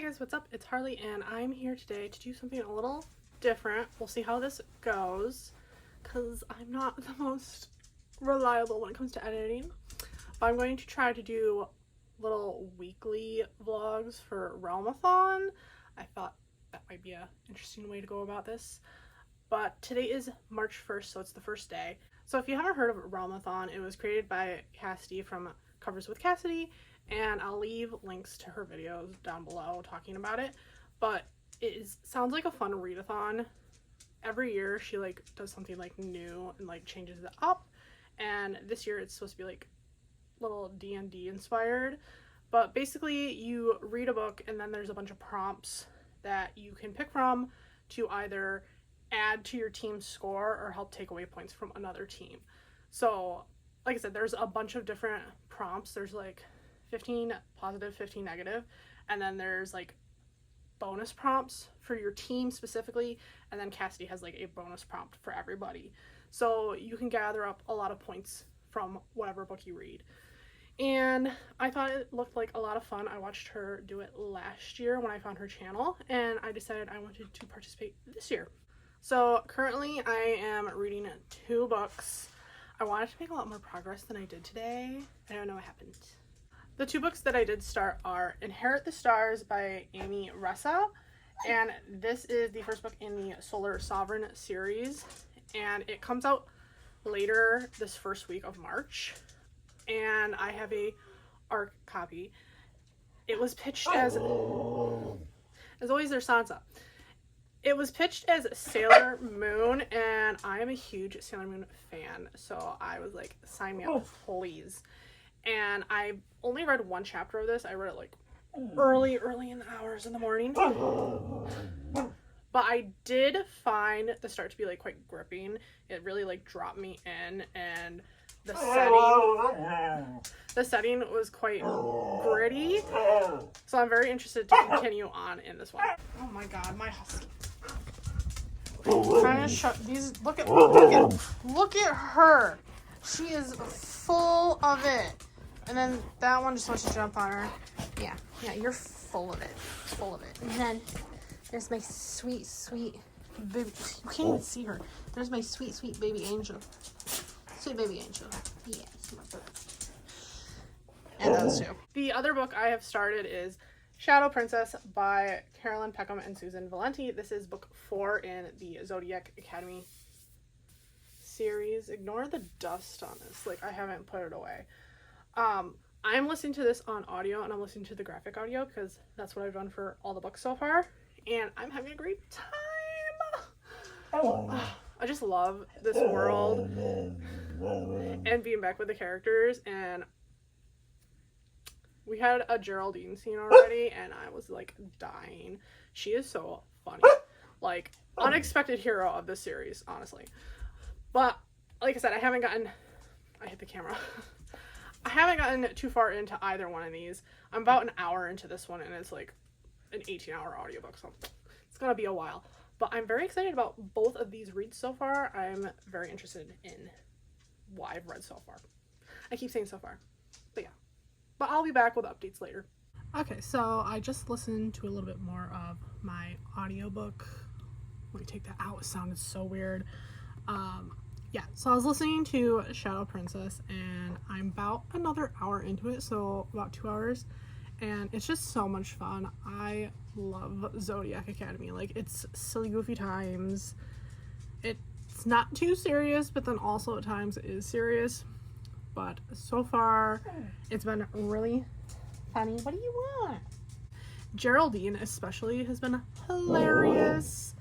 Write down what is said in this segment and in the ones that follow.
Hey guys, what's up? It's Harley and I'm here today to do something a little different. We'll see how this goes because I'm not the most reliable when it comes to editing. But I'm going to try to do little weekly vlogs for Realmathon. I thought that might be an interesting way to go about this. But today is March 1st, so it's the first day. So if you haven't heard of Realmathon, it was created by Cassidy from Covers with Cassidy, and I'll leave links to her videos down below talking about it. But it sounds like a fun readathon. Every year she does something new and changes it up, and this year it's supposed to be little D&D inspired. But basically you read a book and then there's a bunch of prompts that you can pick from to either add to your team's score or help take away points from another team. So like I said, there's a bunch of different prompts. There's 15 positive, 15 negative, and then there's bonus prompts for your team specifically, and then Cassidy has a bonus prompt for everybody. So you can gather up a lot of points from whatever book you read. And I thought it looked like a lot of fun. I watched her do it last year when I found her channel, and I decided I wanted to participate this year. So currently I am reading 2 books. I wanted to make a lot more progress than I did today. I don't know what happened. The 2 books that I did start are Inherit the Stars by Amy Ressa, and this is the first book in the Solar Sovereign series, and it comes out later this first week of March, and I have a ARC copy. It was pitched as always there's Sansa. It was pitched as Sailor Moon, and I am a huge Sailor Moon fan, so I was like, sign me up, please. And I only read 1 chapter of this. I read it early in the hours in the morning. But I did find the start to be quite gripping. It really dropped me in, and the setting was quite gritty. So I'm very interested to continue on in this one. Oh my god, my husky. I'm trying to shut these. Look at her. She is full of it. And then that one just wants to jump on her. Yeah, you're full of it. Full of it. And then there's my sweet, sweet baby. You can't even see her. There's my sweet, sweet baby angel. Sweet baby angel. Yes, my bird. And those 2. The other book I have started is Shadow Princess by Carolyn Peckham and Susan Valenti. This is book 4 in the Zodiac Academy series. Ignore the dust on this. I haven't put it away. I'm listening to this on audio, and I'm listening to the graphic audio because that's what I've done for all the books so far, and I'm having a great time. I just love this world and being back with the characters, and we had a Geraldine scene already, and I was dying. She is so funny. Unexpected hero of this series, honestly. But like I said, I hit the camera. I haven't gotten too far into either one of these. I'm about an hour into this one, and it's an 18-hour audiobook, so it's gonna be a while. But I'm very excited about both of these reads so far. I'm very interested in what I've read so far. I keep saying so far, but yeah. But I'll be back with updates later. Okay, so I just listened to a little bit more of my audiobook. Let me take that out. It sounded so weird. Yeah, so I was listening to Shadow Princess, and I'm about another hour into it, so about 2 hours, and it's just so much fun. I love Zodiac Academy. It's silly, goofy times. It's not too serious, but then also at times it is serious. But so far, it's been really funny. What do you want? Geraldine especially has been hilarious.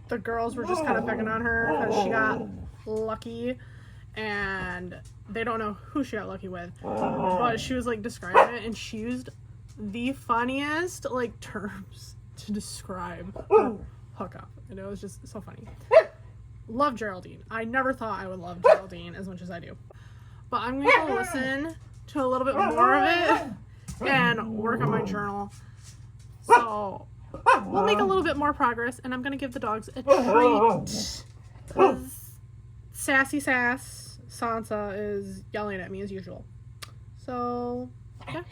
The girls were just kind of picking on her because she got lucky, and they don't know who she got lucky with, but she was describing it, and she used the funniest terms to describe her hookup, and it was just so funny. Love Geraldine. I never thought I would love Geraldine as much as I do, but I'm going to listen to a little bit more of it and work on my journal. So we'll make a little bit more progress, and I'm going to give the dogs a treat because Sassy Sass Sansa is yelling at me as usual. So, yeah.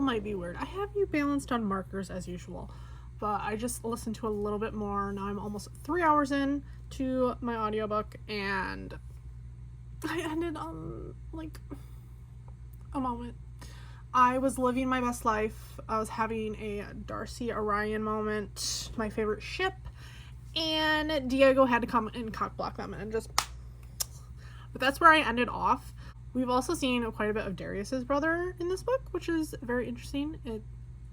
might be weird. I have you balanced on markers as usual, but I just listened to a little bit more. Now I'm almost 3 hours in to my audiobook, and I ended on like a moment. I was living my best life. I was having a Darcy Orion moment, my favorite ship, and Diego had to come and cockblock them and just... But that's where I ended off. We've also seen quite a bit of Darius's brother in this book, which is very interesting.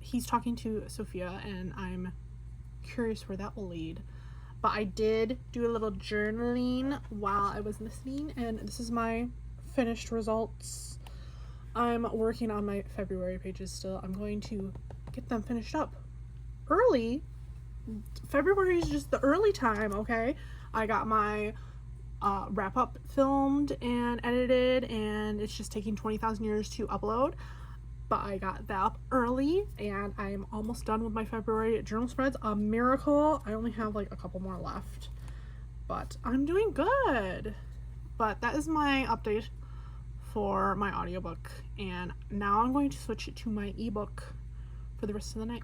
He's talking to Sophia, and I'm curious where that will lead. But I did do a little journaling while I was listening, and this is my finished results. I'm working on my February pages still. I'm going to get them finished up early. February is just the early time, okay? I got my wrap-up filmed and edited, and it's just taking 20,000 years to upload. But I got that up early, and I'm almost done with my February journal spreads. A miracle. I only have like a couple more left, but I'm doing good. But that is my update for my audiobook, and now I'm going to switch it to my ebook for the rest of the night.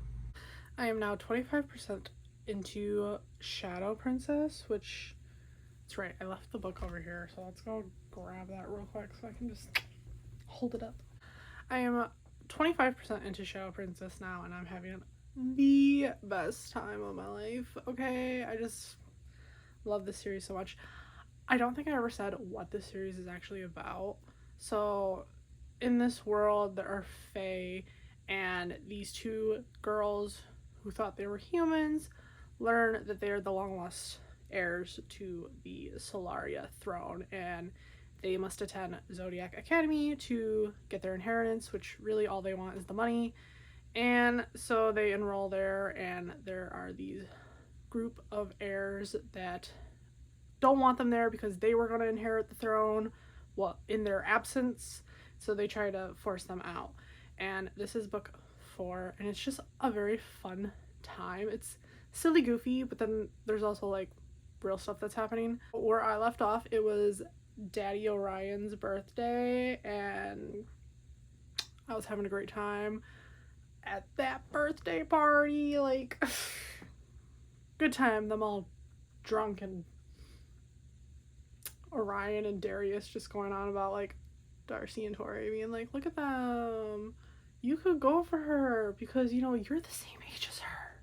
I am now 25% into Shadow Princess, which, that's right, I left the book over here, so let's go grab that real quick so I can just hold it up. I am 25% into Shadow Princess now, and I'm having the best time of my life, okay? I just love this series so much. I don't think I ever said what this series is actually about. So, in this world, there are fae, and these two girls who thought they were humans learn that they are the long-lost heirs to the Solaria throne, and they must attend Zodiac Academy to get their inheritance, which really all they want is the money. And so they enroll there, and there are these group of heirs that don't want them there because they were going to inherit the throne, well, in their absence, so they try to force them out. And this is book 4, and it's just a very fun time. It's silly goofy, but then there's also like real stuff that's happening. Where I left off, it was Daddy Orion's birthday, and I was having a great time at that birthday party. Like, good time, them all drunk, and Orion and Darius just going on about like Darcy and Tori being like, look at them, you could go for her because, you know, you're the same age as her.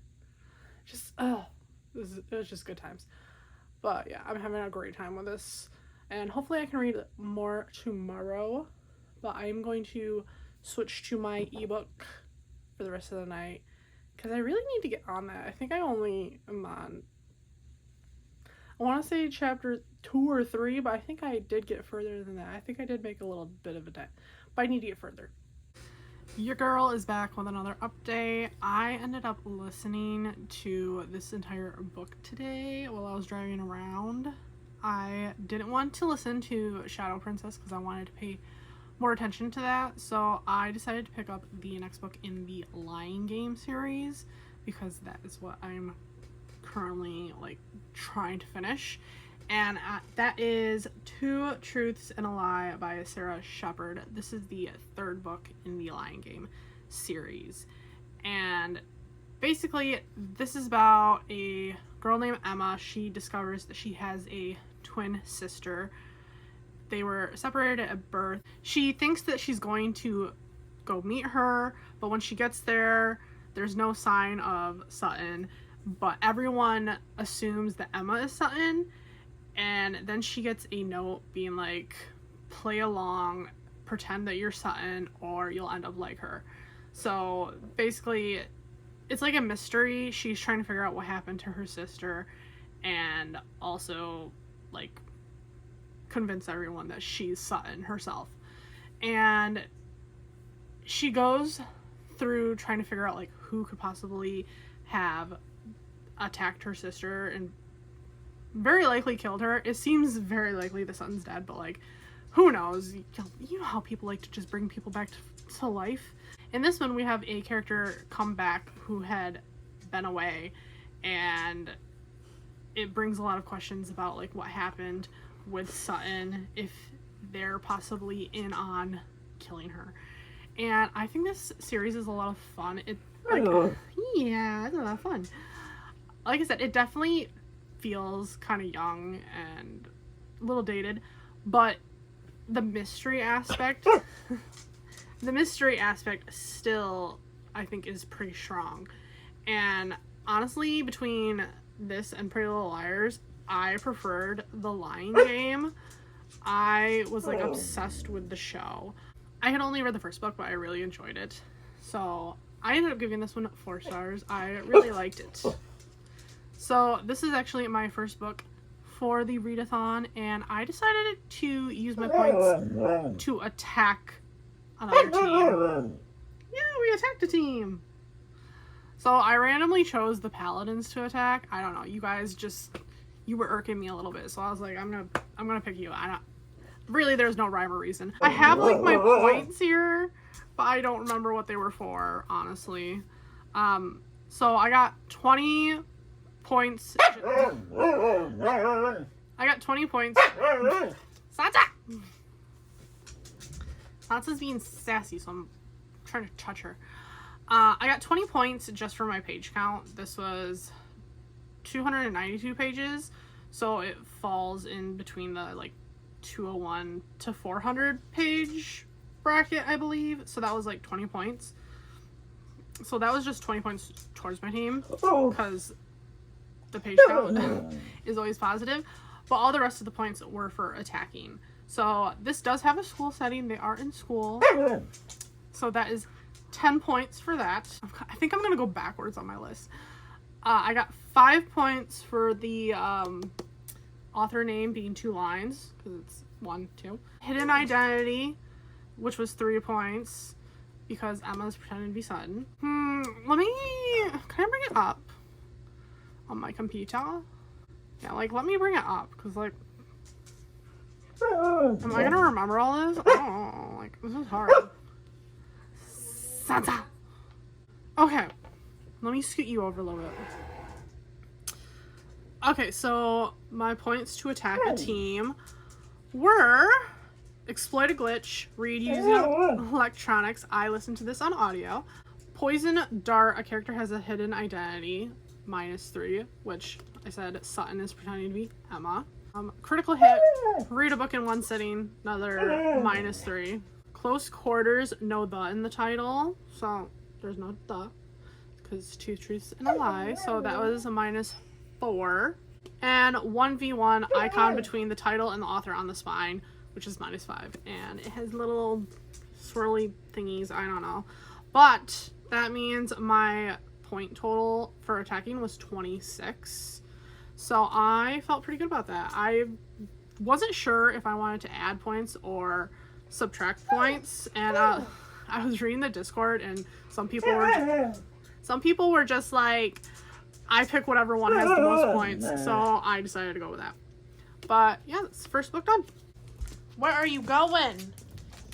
Just it was just good times. But yeah, I'm having a great time with this, and hopefully I can read more tomorrow. But I'm going to switch to my ebook for the rest of the night because I really need to get on that. I think I only am on, I want to say chapter 2 or 3, but I think I did get further than that. I think I did make a little bit of a dent, but I need to get further. Your girl is back with another update. I ended up listening to this entire book today while I was driving around. I didn't want to listen to Shadow Princess because I wanted to pay more attention to that, so I decided to pick up the next book in the Lying Game series because that is what I'm currently like trying to finish, and that is Two Truths and a Lie by Sarah Shepard. This is the 3rd book in the Lying Game series, and basically this is about a girl named Emma. She discovers that she has a twin sister. They were separated at birth. She thinks that she's going to go meet her, but when she gets there, there's no sign of Sutton, but everyone assumes that Emma is Sutton, and then she gets a note being like, play along, pretend that you're Sutton, or you'll end up like her. So basically, it's like a mystery. She's trying to figure out what happened to her sister, and also like convince everyone that she's Sutton herself. And she goes through trying to figure out like who could possibly have attacked her sister and very likely killed her. It seems very likely the Sutton's dead, but like, who knows? You know how people like to just bring people back to life. In this one, we have a character come back who had been away, and it brings a lot of questions about like what happened with Sutton, if they're possibly in on killing her. And I think this series is a lot of fun. Yeah, it's a lot of fun. Like I said, it definitely feels kind of young and a little dated, but the mystery aspect still, I think, is pretty strong. And honestly, between this and Pretty Little Liars, I preferred The Lying Game. I was like obsessed with the show. I had only read the first book, but I really enjoyed it. So I ended up giving this one 4 stars. I really liked it. So this is actually my first book for the readathon, and I decided to use my points to attack another team. Yeah, we attacked a team. So I randomly chose the Paladins to attack. I don't know, you guys you were irking me a little bit, so I was like, I'm gonna pick you. Really, there's no rhyme or reason. I have like my points here, but I don't remember what they were for, honestly. So I got 20 points. I got 20 points. Sansa! Sansa's being sassy, so I'm trying to touch her. I got 20 points just for my page count. This was 292 pages, so it falls in between the like 201 to 400 page bracket, I believe. So that was like 20 points. So that was just 20 points towards my team, because the page count is always positive, but all the rest of the points were for attacking. So this does have a school setting. They are in school, so that is 10 points for that. I think I'm gonna go backwards on my list. I got 5 points for the author name being 2 lines, because it's 1, 2. Hidden identity, which was 3 points, because Emma's pretending to be Sutton. Can I bring it up on my computer? Yeah, like, let me bring it up, because, like, am I gonna remember all this? I don't know, like, this is hard. Sansa! Okay, let me scoot you over a little bit. Okay, so my points to attack a team were exploit a glitch, read using electronics. I listened to this on audio. Poison dart, a character has a hidden identity, -3, which I said Sutton is pretending to be Emma. Critical hit, read a book in 1 sitting, another -3. Close quarters, no the in the title, so there's no the, because 2 truths and a lie, so that was a -4. And 1v1 icon between the title and the author on the spine, which is -5. And it has little swirly thingies, I don't know. But that means my point total for attacking was 26. So I felt pretty good about that. I wasn't sure if I wanted to add points or subtract points. And I was reading the Discord, and some people were just like, I pick whatever one has the most points, so I decided to go with that. But yeah, that's the first book done. Where are you going?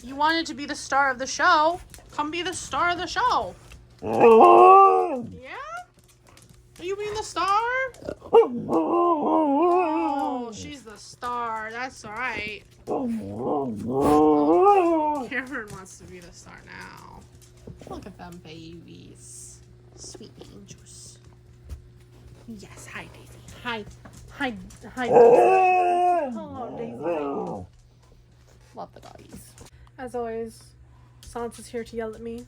You wanted to be the star of the show. Come be the star of the show. Yeah? Are you being the star? Oh, she's the star. That's alright. Oh, Cameron wants to be the star now. Look at them babies. Sweet angels. Yes, hi Daisy. Hi Daisy. Hello Daisy. Love the doggies. As always, Sansa's here to yell at me,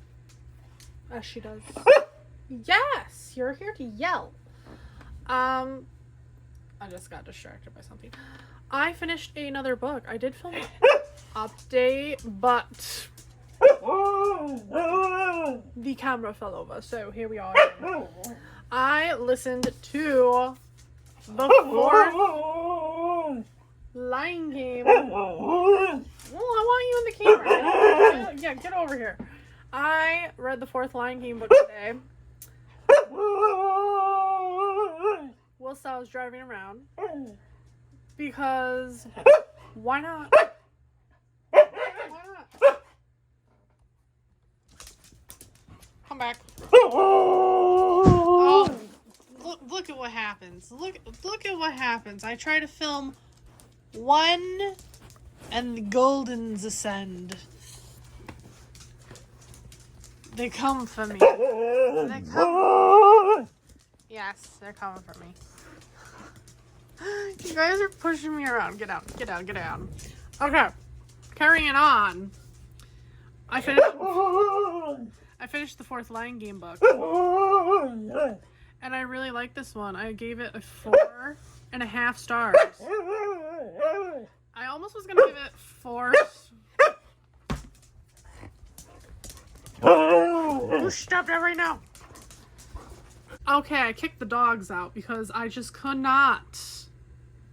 as she does. Yes, you're here to yell. I just got distracted by something. I finished another book. I did film an update, but the camera fell over, so here we are. I listened to the 4th Lying Game. Well, I want you in the camera. Yeah, get over here. I read the 4th Lying Game book today, whilst I was driving around, because why not? Why not? Come back. Oh, look at what happens. Look at what happens. I try to film one, and the Goldens ascend. They come for me. They come. Yes, they're coming for me. You guys are pushing me around. Get out, get out, get out. Okay, carrying on. I finished the 4th Lion Game book. And I really like this one. I gave it a 4.5 stars. I almost was going to give it 4. You stop that right now. Okay, I kicked the dogs out because I just could not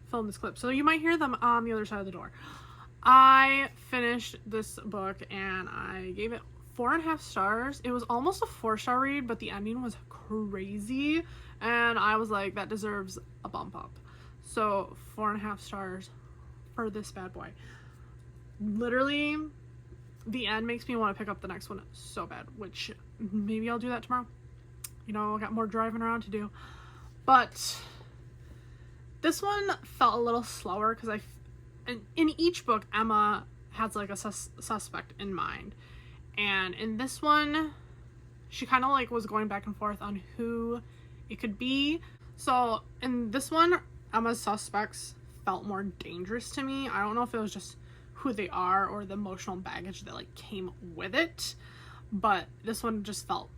film this clip. So you might hear them on the other side of the door. I finished this book and I gave it 4.5 stars. It was almost a 4-star read, but the ending was crazy. And I was like, that deserves a bump up. So 4.5 stars for this bad boy. Literally, the end makes me want to pick up the next one so bad, which maybe I'll do that tomorrow. You know, I got more driving around to do. But this one felt a little slower because in each book, Emma has like a suspect in mind. And in this one, she kind of like was going back and forth on who it could be. So in this one, Emma's suspects felt more dangerous to me. I don't know if it was just who they are or the emotional baggage that like came with it, but this one just felt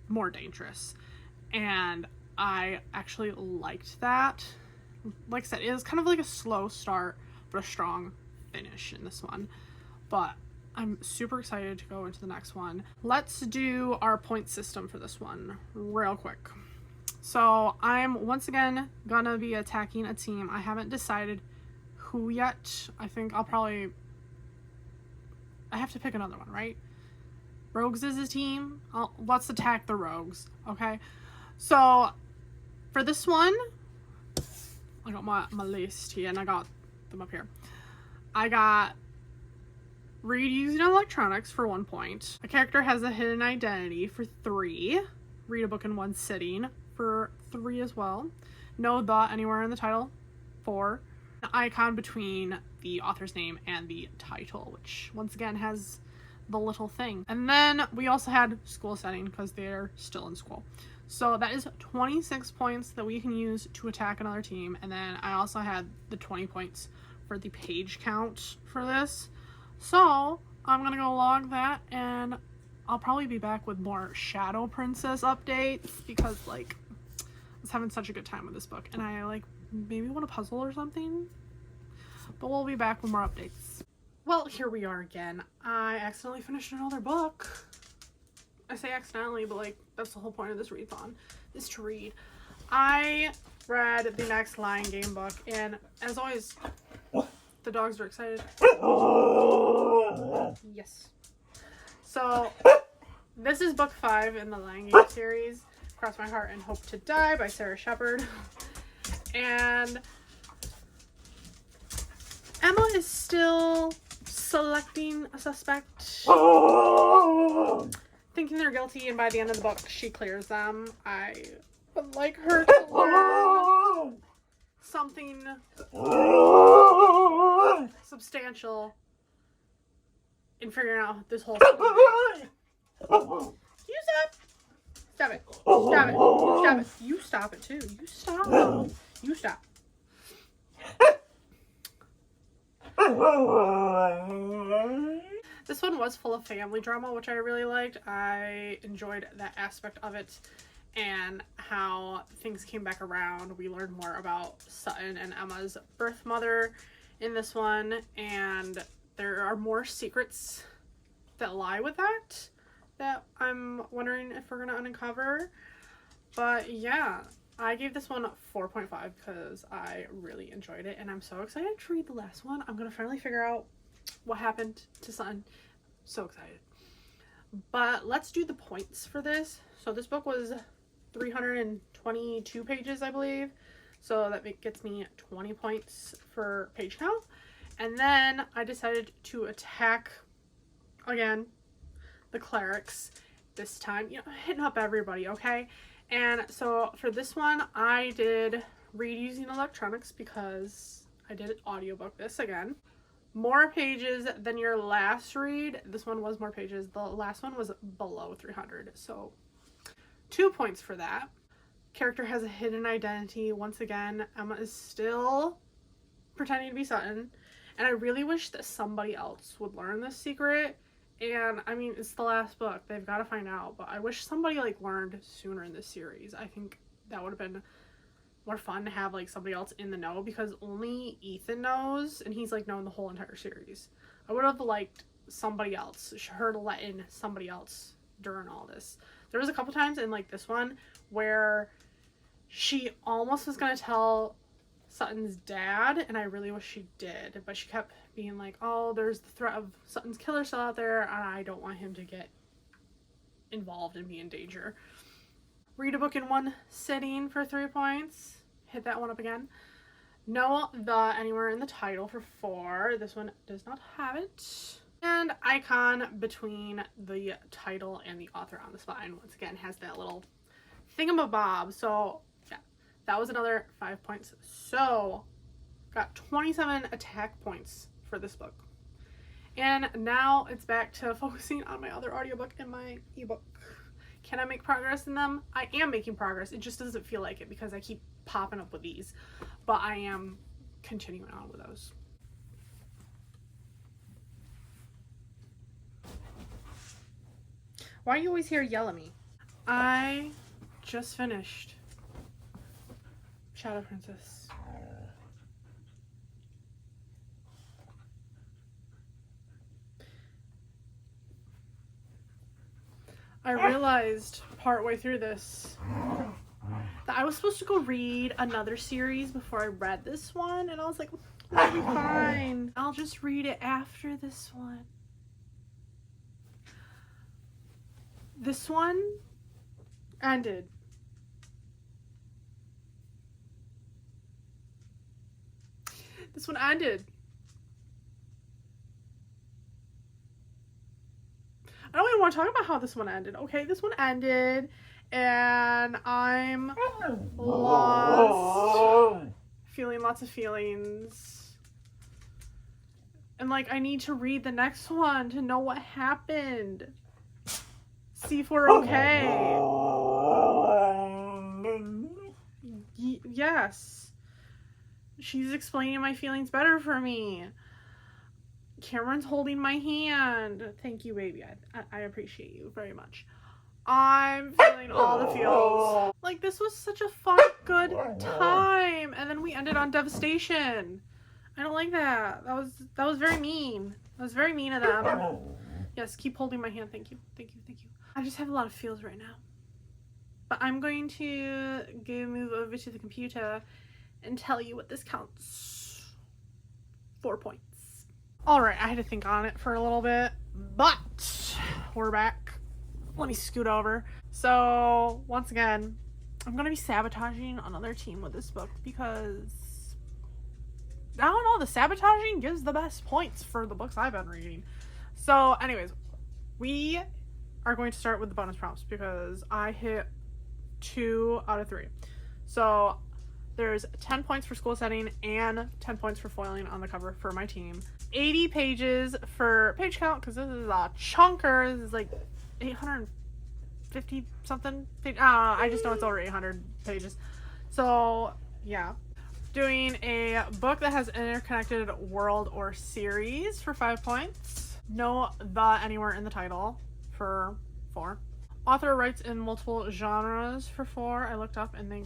more dangerous. And I actually liked that. Like I said, it was kind of like a slow start, but a strong finish in this one. But I'm super excited to go into the next one. Let's do our point system for this one real quick. So I'm once again gonna be attacking a team. I haven't decided who yet. I think I have to pick another one, right? Rogues is a team. Let's attack the rogues, okay? So for this one, I got my list here and I got them up here. I got read using electronics for 1 point. A character has a hidden identity for 3. Read a book in 1 sitting for 3 as well. No thought anywhere in the title, 4. An icon between the author's name and the title, which once again has the little thing. And then we also had school setting because they're still in school. So that is 26 points that we can use to attack another team. And then I also had the 20 points for the page count for this. So I'm gonna go log that and I'll probably be back with more Shadow Princess updates because like I was having such a good time with this book and I like maybe want a puzzle or something. But we'll be back with more updates. Well, here we are again. I accidentally finished another book. I say accidentally, but like that's the whole point of this readathon, is to read. I read the next Lion Game book, and as always, the dogs are excited. Yes. So this is book 5 in the Lion Game series, Cross My Heart and Hope to Die by Sarah Shepard. And Emma is still selecting a suspect, thinking they're guilty, and by the end of the book, she clears them. I would like her to learn something substantial in figuring out this whole thing. You stop! Stop it. Stop it. Stop it. You stop it too. You stop. You stop. This one was full of family drama, which I really liked. I enjoyed that aspect of it and how things came back around. We learned more about Sutton and Emma's birth mother in this one, and there are more secrets that lie with that I'm wondering if we're gonna uncover. But yeah, I gave this one 4.5 because I really enjoyed it, and I'm so excited to read the last one. I'm gonna finally figure out what happened to Sutton. So excited. But let's do the points for this. So this book was 322 pages, I believe. So that gets me 20 points for page count. And then I decided to attack, again, the clerics this time. You know, hitting up everybody, okay? And so for this one, I did read using electronics because I did audiobook this again. more pages than your last read. This one was more pages. The last one was below 300, so 2 points for that. Character has a hidden identity. Once again, Emma is still pretending to be Sutton, and I really wish that somebody else would learn this secret. And I mean, it's the last book, they've got to find out, but I wish somebody like learned sooner in this series. I think that would have been more fun to have like somebody else in the know, because only Ethan knows, and he's like known the whole entire series. I would have liked somebody else, her to let in somebody else during all this. There was a couple times in like this one where she almost was gonna tell Sutton's dad, and I really wish she did, but she kept being like, oh, there's the threat of Sutton's killer still out there, and I don't want him to get involved and be in danger. Read a book in one sitting for 3 points. Hit that one up again. Know the anywhere in the title for 4. This one does not have it. And icon between the title and the author on the spine. Once again, has that little thingamabob. So yeah, that was another 5 points. So got 27 attack points for this book. And now it's back to focusing on my other audiobook and my ebook. Can I make progress in them? I am making progress. It just doesn't feel like it because I keep popping up with these. But I am continuing on with those. Why are you always here to yell at me? I just finished Shadow Princess. I realized partway through this that I was supposed to go read another series before I read this one, and I was like, that'll be fine. I'll just read it after this one. This one ended. This one ended. I don't even want to talk about how this one ended. Okay, this one ended, and I'm lost, feeling lots of feelings. And like, I need to read the next one to know what happened. See if we're okay. Yes. She's explaining my feelings better for me. Cameron's holding my hand. Thank you, baby. I appreciate you very much. I'm feeling all the feels. Like, this was such a fun, good time. And then we ended on devastation. I don't like that. That was very mean. That was very mean of them. Yes, keep holding my hand. Thank you. Thank you. Thank you. I just have a lot of feels right now. But I'm going to move over to the computer and tell you what this counts. 4 points. Alright, I had to think on it for a little bit, but we're back. Let me scoot over. So, once again, I'm going to be sabotaging another team with this book because, I don't know, the sabotaging gives the best points for the books I've been reading. So, anyways, we are going to start with the bonus prompts because I hit 2 out of 3. So, there's 10 points for school setting and 10 points for foiling on the cover for my team. 80 pages for page count because this is a chunker. This is like 850 something page. I just know it's over 800 pages. So yeah, doing a book that has an interconnected world or series for 5 points. Know the anywhere in the title for 4. Author writes in multiple genres for 4. I looked up and they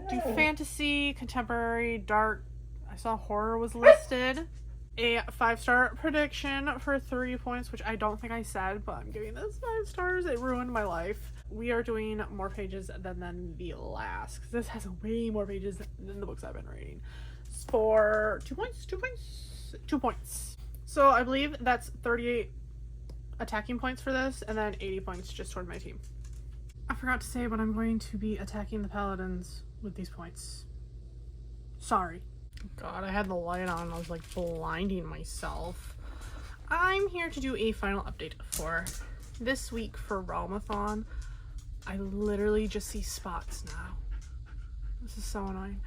do fantasy, contemporary, dark. I saw horror was listed. A 5-star prediction for 3 points, which I don't think I said, but I'm giving this 5 stars. It ruined my life. We are doing more pages than the last, because this has way more pages than the books I've been reading. For 2 points, 2 points, 2 points. So I believe that's 38 attacking points for this, and then 80 points just toward my team. I forgot to say, but I'm going to be attacking the paladins with these points. Sorry. God, I had the light on. I was like blinding myself. I'm here to do a final update for this week for Realmathon. I literally just see spots now. This is so annoying.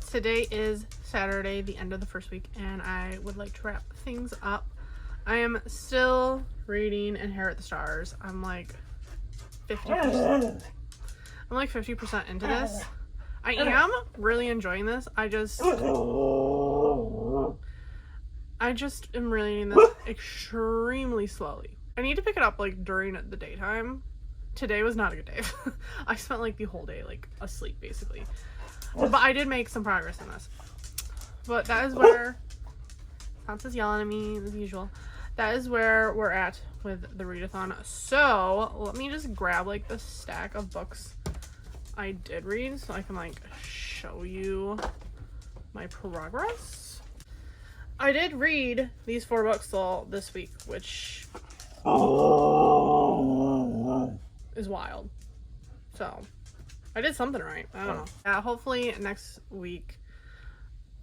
Today is Saturday, the end of the first week, and I would like to wrap things up. I am still reading Inherit the Stars. I'm like 50%. I'm like 50% into this. I am really enjoying this. I just am reading this extremely slowly. I need to pick it up like during the daytime. Today was not a good day. I spent like the whole day like asleep basically. But I did make some progress in this. But that is where Hans is yelling at me as usual. That is where we're at with the readathon. So let me just grab like the stack of books I did read so I can like show you my progress. I did read these 4 books all this week, which is wild. So I did something right. I don't know. Yeah, hopefully next week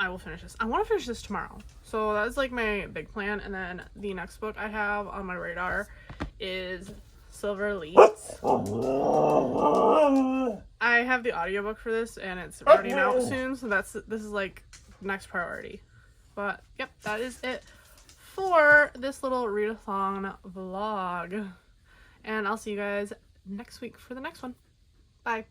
I will finish this. I want to finish this tomorrow. So that's like my big plan. And then the next book I have on my radar is Silver Leads. I have the audiobook for this and it's running out soon. So this is like next priority. But yep, that is it for this little readathon vlog. And I'll see you guys next week for the next one. Bye.